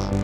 A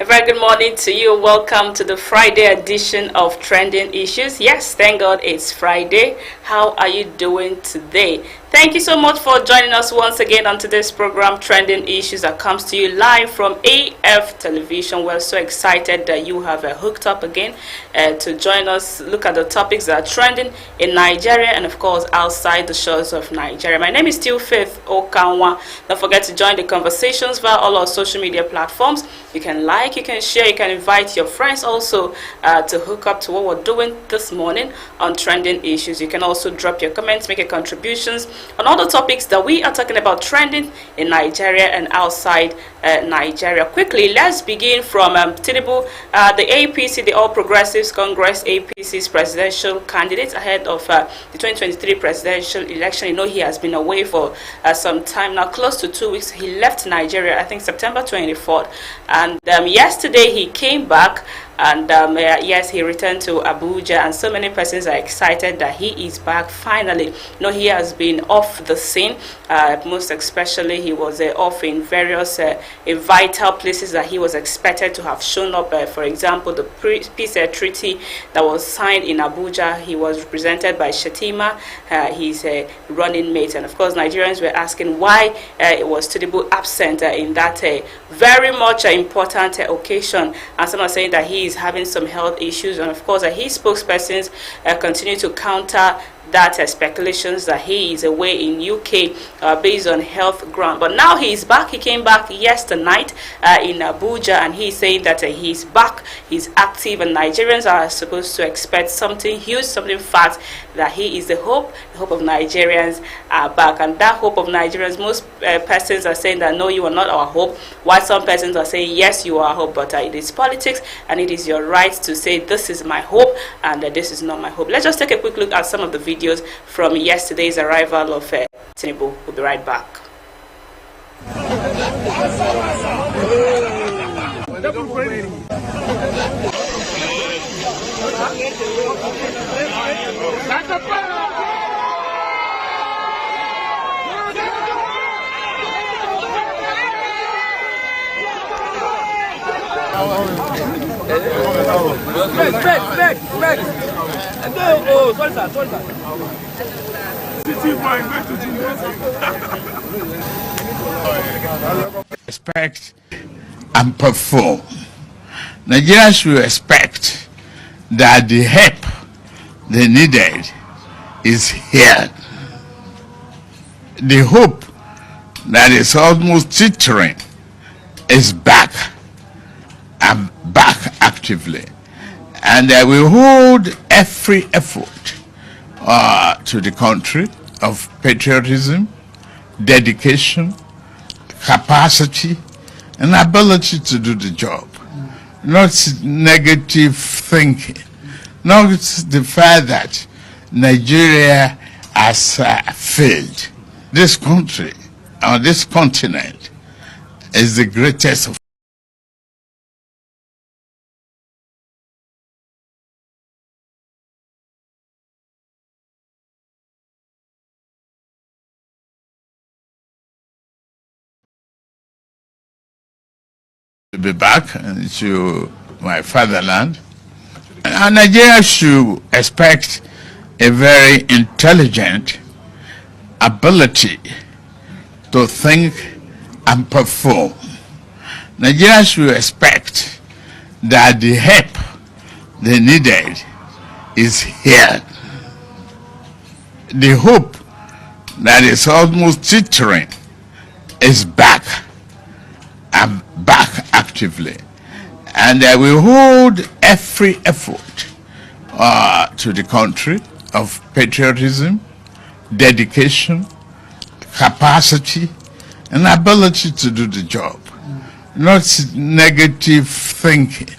very good morning to you. Welcome to the Friday edition of Trending Issues. Yes, thank God it's Friday. How are you doing today? Thank you so much for joining us once again on today's program, Trending Issues, that comes to you live from AF Television. We're so excited that you have hooked up again to join us, look at the topics that are trending in Nigeria and, of course, outside the shores of Nigeria. My name is still Faith Okanwa. Don't forget to join the conversations via all our social media platforms. You can like, you can share, you can invite your friends also to hook up to what we're doing this morning on Trending Issues. You can also drop your comments, make your contributions on all the topics that we are talking about trending in Nigeria and outside Nigeria. Quickly, let's begin from Tinubu, the APC, the All Progressives Congress, APC's presidential candidate ahead of the 2023 presidential election. You know, he has been away for some time now, close to 2 weeks. He left Nigeria, I think September 24th, and yesterday he came back. And yes, he returned to Abuja, and so many persons are excited that he is back finally. You know, he has been off the scene, most especially he was off in various vital places that he was expected to have shown up. For example, the peace treaty that was signed in Abuja, he was represented by Shetima, his running mate. And of course, Nigerians were asking why it was Tinubu absent in that very much important occasion. And some are saying that he is having some health issues, and of course his spokespersons continue to counter that speculations that he is away in UK based on health ground. But now he is back. He came back yesterday night in Abuja, and he's saying that he's back, he's active, and Nigerians are supposed to expect something huge, something fast, that he is the hope of Nigerians are back. And that hope of Nigerians, most persons are saying that no, you are not our hope, while some persons are saying yes, you are our hope. But it is politics, and it is your right to say this is my hope and this is not my hope. Let's just take a quick look at some of the videos from yesterday's arrival of Tinubu. We'll be right back. Expect and perform. Nigerians will expect that the help they needed is here. The hope that is almost teetering is back, and back actively. And I will hold every effort to the country of patriotism, dedication, capacity, and ability to do the job. Not negative thinking, not the fact that Nigeria has failed. This country, or this continent, is the greatest of to be back to my fatherland. And Nigeria should expect a very intelligent ability to think and perform. Nigeria should expect that the help they needed is here. The hope that is almost teetering is back, and back actively. And I will hold every effort to the country of patriotism, dedication, capacity, and ability to do the job. Not negative thinking,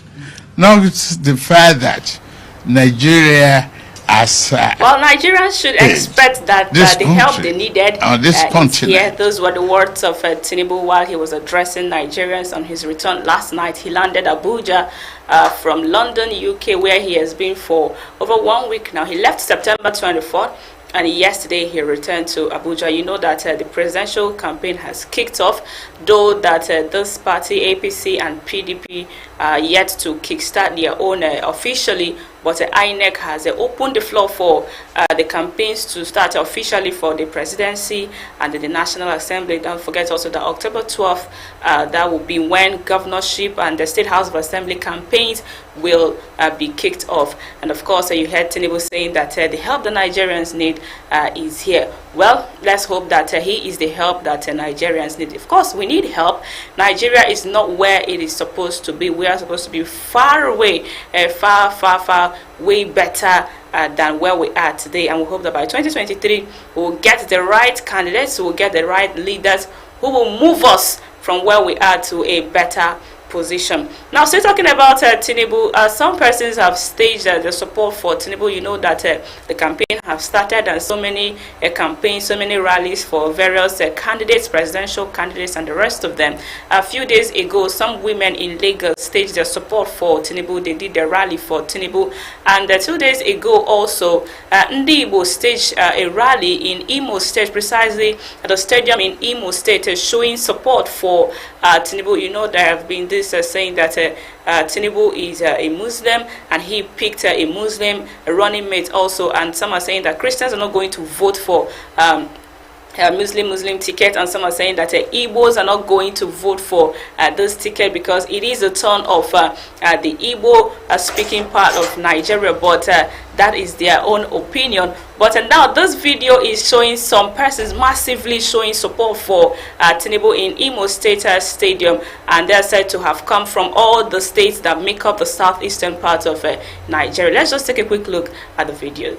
not the fact that Nigeria as well, Nigerians should expect that the help they needed this continent. Here. Those were the words of Tinubu while he was addressing Nigerians on his return last night. He landed Abuja from London, UK, where he has been for over 1 week now. He left September 24th. And yesterday he returned to Abuja. You know that the presidential campaign has kicked off, though that this party, APC and PDP, are yet to kickstart their own officially. But INEC has opened the floor for the campaigns to start officially for the presidency and the National Assembly. Don't forget also that October 12th, that will be when governorship and the State House of Assembly campaigns will be kicked off. And of course, you heard Tinubu saying that the help the Nigerians need is here. Well, let's hope that he is the help that Nigerians need. Of course, we need help. Nigeria is not where it is supposed to be. We are supposed to be far away, far way better than where we are today. And we hope that by 2023, we will get the right candidates, we will get the right leaders who will move us from where we are to a better position. Now, still talking about Tinubu, some persons have staged the support for Tinubu. You know that the campaign have started, and so many campaigns, so many rallies for various candidates, presidential candidates, and the rest of them. A few days ago, some women in Lagos staged their support for Tinubu. They did their rally for Tinubu, and 2 days ago also, Ndigbo staged a rally in Imo State, precisely at the stadium in Imo State, showing support for Tinubu. You know, there have been this saying that Tinubu is a Muslim, and he picked a Muslim running mate also, and some are saying that Christians are not going to vote for Muslim ticket, and some are saying that Igbos are not going to vote for this ticket because it is a turn of the Igbo speaking part of Nigeria, but that is their own opinion. But now this video is showing some persons massively showing support for Tinubu in Imo State Stadium, and they're said to have come from all the states that make up the southeastern part of Nigeria. Let's just take a quick look at the video.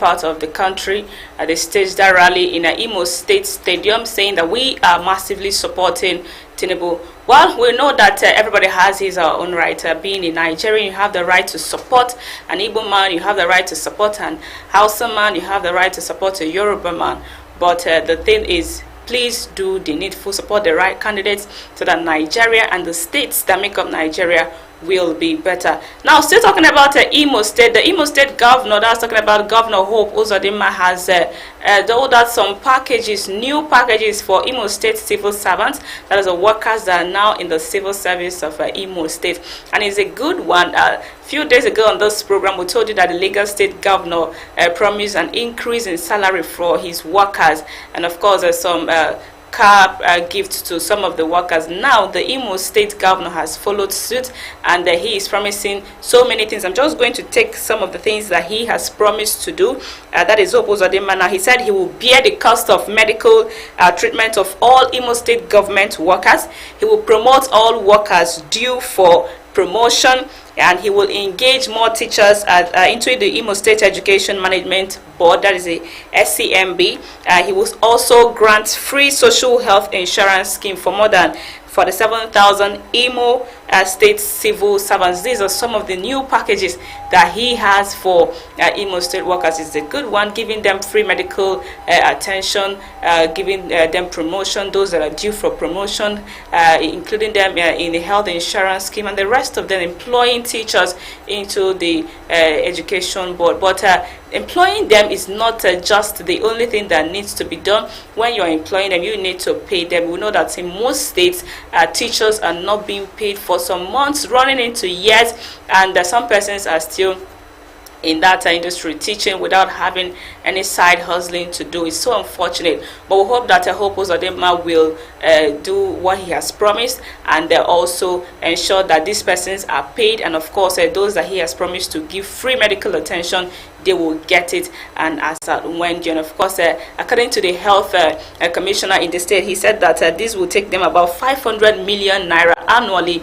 Part of the country, they staged that rally in an Imo State Stadium, saying that we are massively supporting Tinubu. Well, we know that everybody has his own right. Being a Nigerian, you have the right to support an Igbo man, you have the right to support an Hausa man, you have the right to support a Yoruba man. But the thing is, please do the needful, support the right candidates so that Nigeria and the states that make up Nigeria will be better. Now, still talking about Imo State, the Imo State governor, that's talking about Governor Hope Uzodinma, has rolled out some packages, new packages for Imo State civil servants, that is the workers that are now in the civil service of Imo State, and it's a good one. Few days ago on this program, we told you that the Lagos State governor promised an increase in salary for his workers, and of course some car gift to some of the workers. Now the Imo State governor has followed suit, and he is promising so many things. I'm just going to take some of the things that he has promised to do. That is Hope Uzodinma. Now he said he will bear the cost of medical treatment of all Imo State government workers. He will promote all workers due for promotion, and he will engage more teachers into the Imo State Education Management Board, that is a SCMB. He will also grant free social health insurance scheme for more than 47,000 Imo State civil servants. These are some of the new packages that he has for Imo State workers. It's a good one, giving them free medical attention, giving them promotion, those that are due for promotion, including them in the health insurance scheme, and the rest of them employing teachers into the education board. But employing them is not just the only thing that needs to be done. When you're employing them, you need to pay them. We know that in most states, teachers are not being paid for some months, running into years, and some persons are still in that industry teaching without having any side hustling to do. It's so unfortunate, but we hope that Hope Uzodinma will do what he has promised, and also ensure that these persons are paid, and of course those that he has promised to give free medical attention, they will get it, and as when, and of course according to the health commissioner in the state, he said that this will take them about 500 million naira annually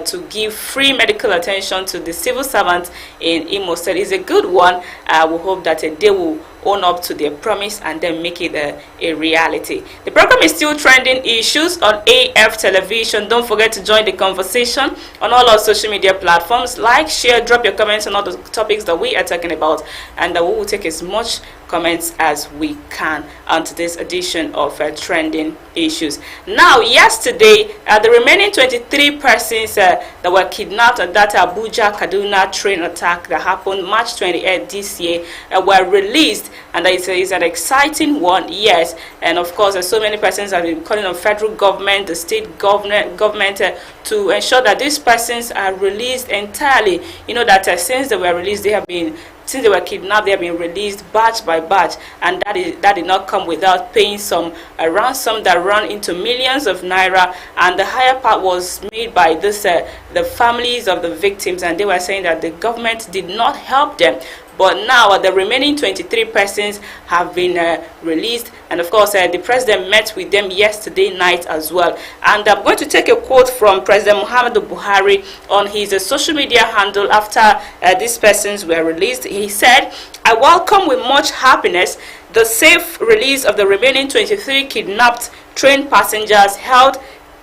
to give free medical attention to the civil servants in Imo State. It's a good one. We hope that they will own up to their promise and then make it a reality. The program is still trending issues on AF television. Don't forget to join the conversation on all our social media platforms. Like, share, drop your comments on all the topics that we are talking about, and we will take as much comments as we can on today's edition of trending issues. Now, yesterday, the remaining 23 persons that were kidnapped at that Abuja Kaduna train attack that happened March 28th this year were released, and it's an exciting one, yes. And of course, so many persons have been calling on federal government, the state government to ensure that these persons are released entirely. You know that since they were released, since they were kidnapped, they have been released batch by batch, and that did not come without paying some ransom that ran into millions of naira, and the higher part was made by the families of the victims, and they were saying that the government did not help them. But now the remaining 23 persons have been released, and of course the president met with them yesterday night as well. And I'm going to take a quote from President Muhammadu Buhari on his social media handle after these persons were released. He said, "I welcome with much happiness the safe release of the remaining 23 kidnapped train passengers held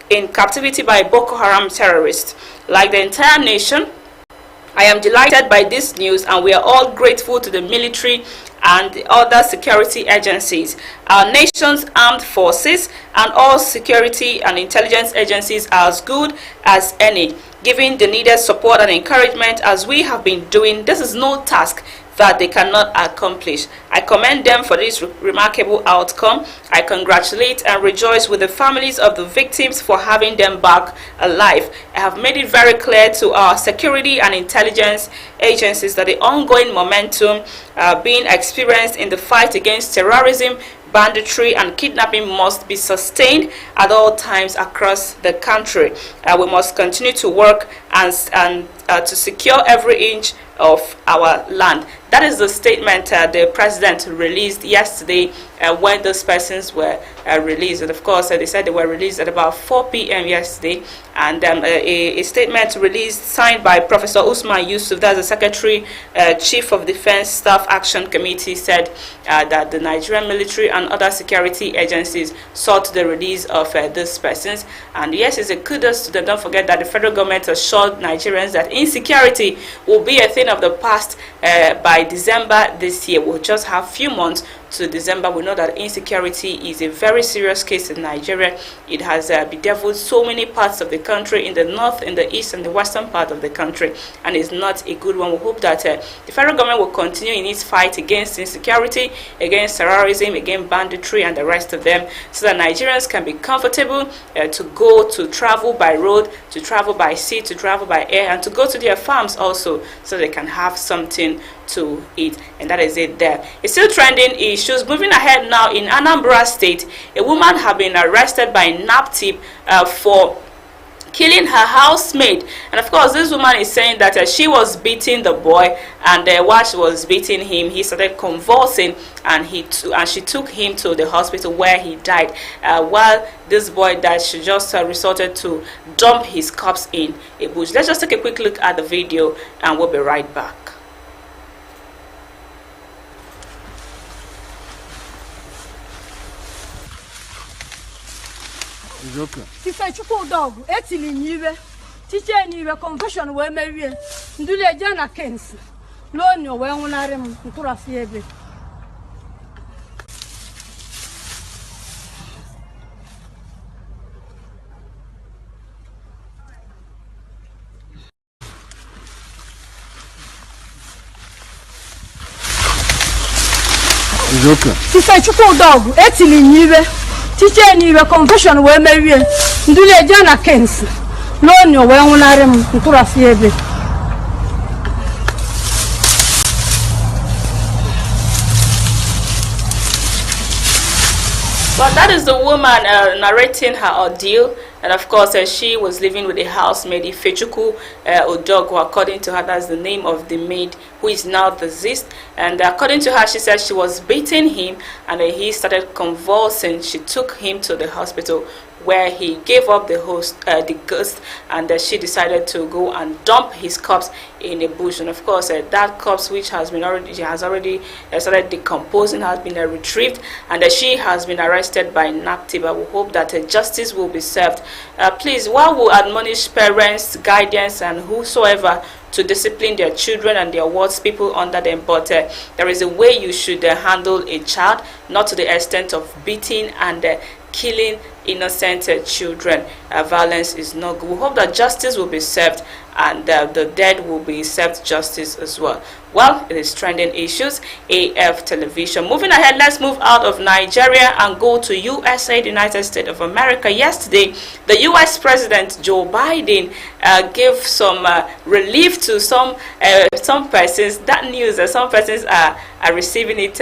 in captivity by Boko Haram terrorists. Like the entire nation, I am delighted by this news, and we are all grateful to the military and the other security agencies, our nation's armed forces, and all security and intelligence agencies are as good as any, giving the needed support and encouragement as we have been doing. This is no task that they cannot accomplish. I commend them for this remarkable outcome. I congratulate and rejoice with the families of the victims for having them back alive. I have made it very clear to our security and intelligence agencies that the ongoing momentum being experienced in the fight against terrorism, banditry, and kidnapping must be sustained at all times across the country. We must continue to work and to secure every inch of our land." That is the statement the president released yesterday when those persons were released. And of course, they said they were released at about 4 p.m. yesterday. And a statement released, signed by Professor Usman Yusuf, that's the Secretary Chief of Defense Staff Action Committee, said that the Nigerian military and other security agencies sought the release of these persons. And yes, it's a kudos to them. Don't forget that the federal government assured Nigerians that insecurity will be a thing of the past by December this year. We'll just have a few months to December. We know that insecurity is a very serious case in Nigeria. It has bedeviled so many parts of the country, in the north, in the east, and the western part of the country, and it's not a good one. We hope that the federal government will continue in its fight against insecurity, against terrorism, against banditry, and the rest of them, so that Nigerians can be comfortable to travel by road, to travel by sea, to travel by air, and to go to their farms also, so they can have something to it. And that is it there. It's still trending issues. Moving ahead now, in Anambra State, a woman has been arrested by NAPTIP for killing her housemaid. And of course, this woman is saying that she was beating the boy, and while she was beating him, he started convulsing, and she took him to the hospital where he died. While this boy died, she just resorted to dump his corpse in a bush. Let's just take a quick look at the video, and we'll be right back. Tifa chukwu dog etili nyiwe tiche niwe confession we mewie ndule jana kensi lonyo we nwunare m nkura fi ebe Tifa chukwu dog etili nyiwe tiche niwe confession we mewie ndule jana kensi lonyo we nwunare m nkura fi ebe. Well, that is the woman narrating her ordeal. And of course, she was living with a housemaid, Ifechuku Odogwu. According to her, that's the name of the maid who is now deceased. And according to her, she said she was beating him, and he started convulsing. She took him to the hospital, where he gave up the ghost, and she decided to go and dump his corpse in a bush. And of course, that corpse, which has already started decomposing, has been retrieved, and she has been arrested by NAPTIP. We hope that justice will be served. Please, while we admonish parents, guardians, and whosoever to discipline their children and their wards, people under them, but there is a way you should handle a child, not to the extent of beating and killing innocent children. Violence is not good. We hope that justice will be served, and the dead will be served justice as well. Well, it is trending issues. AF television. Moving ahead, let's move out of Nigeria and go to USA, the United States of America. Yesterday, the US President Joe Biden gave some relief to some persons. That news, some persons are receiving it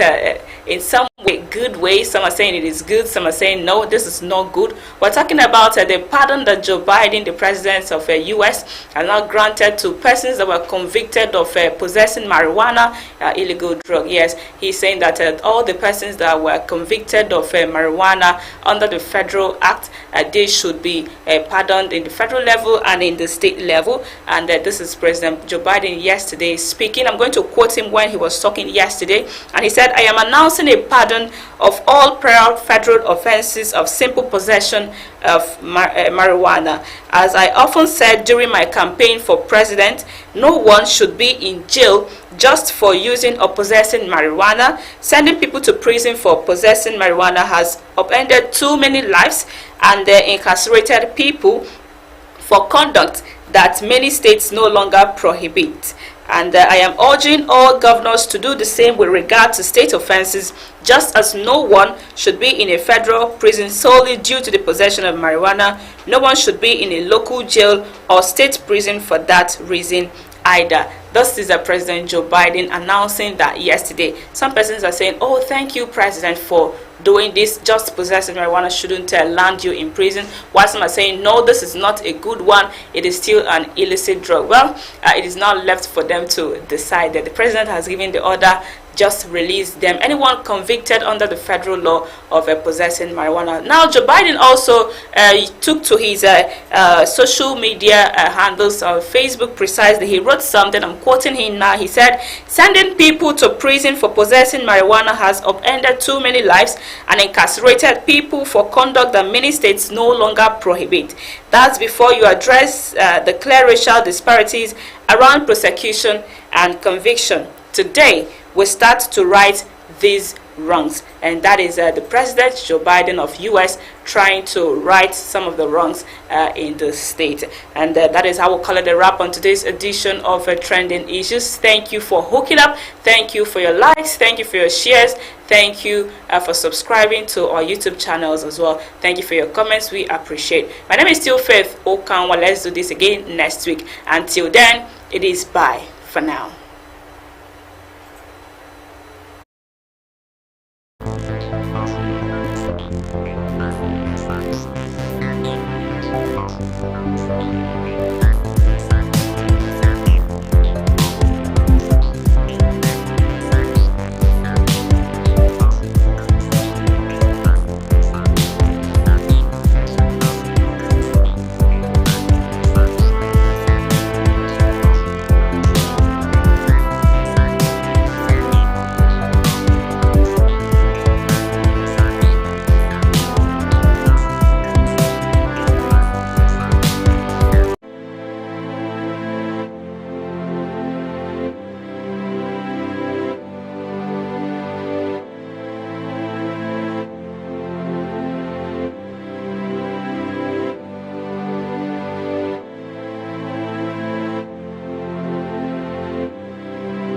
in some way, good way. Some are saying it is good. Some are saying no, this is not good. We're talking about the pardon that Joe Biden, the president of the US, has now granted to persons that were convicted of possessing marijuana, illegal drug. Yes, he's saying that all the persons that were convicted of marijuana under the federal act, they should be pardoned in the federal level and in the state level. And this is President Joe Biden yesterday speaking. I'm going to quote him when he was talking yesterday, and he said, "I am announcing a pardon of all prior federal offenses of simple possession of marijuana. As I often said during my campaign for president, no one should be in jail just for using or possessing marijuana. Sending people to prison for possessing marijuana has upended too many lives and incarcerated people for conduct that many states no longer prohibit. And I am urging all governors to do the same with regard to state offenses, just as no one should be in a federal prison solely due to the possession of marijuana. No one should be in a local jail or state prison for that reason either." This is President Joe Biden announcing that yesterday. Some persons are saying, "Oh, thank you, President, for doing this. Just possessing marijuana shouldn't land you in prison." While some are saying, "No, this is not a good one. It is still an illicit drug." Well, it is now left for them to decide. That the president has given the order, just release them. Anyone convicted under the federal law of possessing marijuana. Now, Joe Biden also took to his social media handles on Facebook precisely. He wrote something. I'm quoting him now. He said, "Sending people to prison for possessing marijuana has upended too many lives and incarcerated people for conduct that many states no longer prohibit. That's before you address the clear racial disparities around prosecution and conviction. Today, we start to right these wrongs." And that is the President Joe Biden of US trying to right some of the wrongs in the state. And that is how we'll call it a wrap on today's edition of Trending Issues. Thank you for hooking up. Thank you for your likes. Thank you for your shares. Thank you for subscribing to our YouTube channels as well. Thank you for your comments. We appreciate. My name is still Faith Okanwa. Let's do this again next week. Until then, it is bye for now.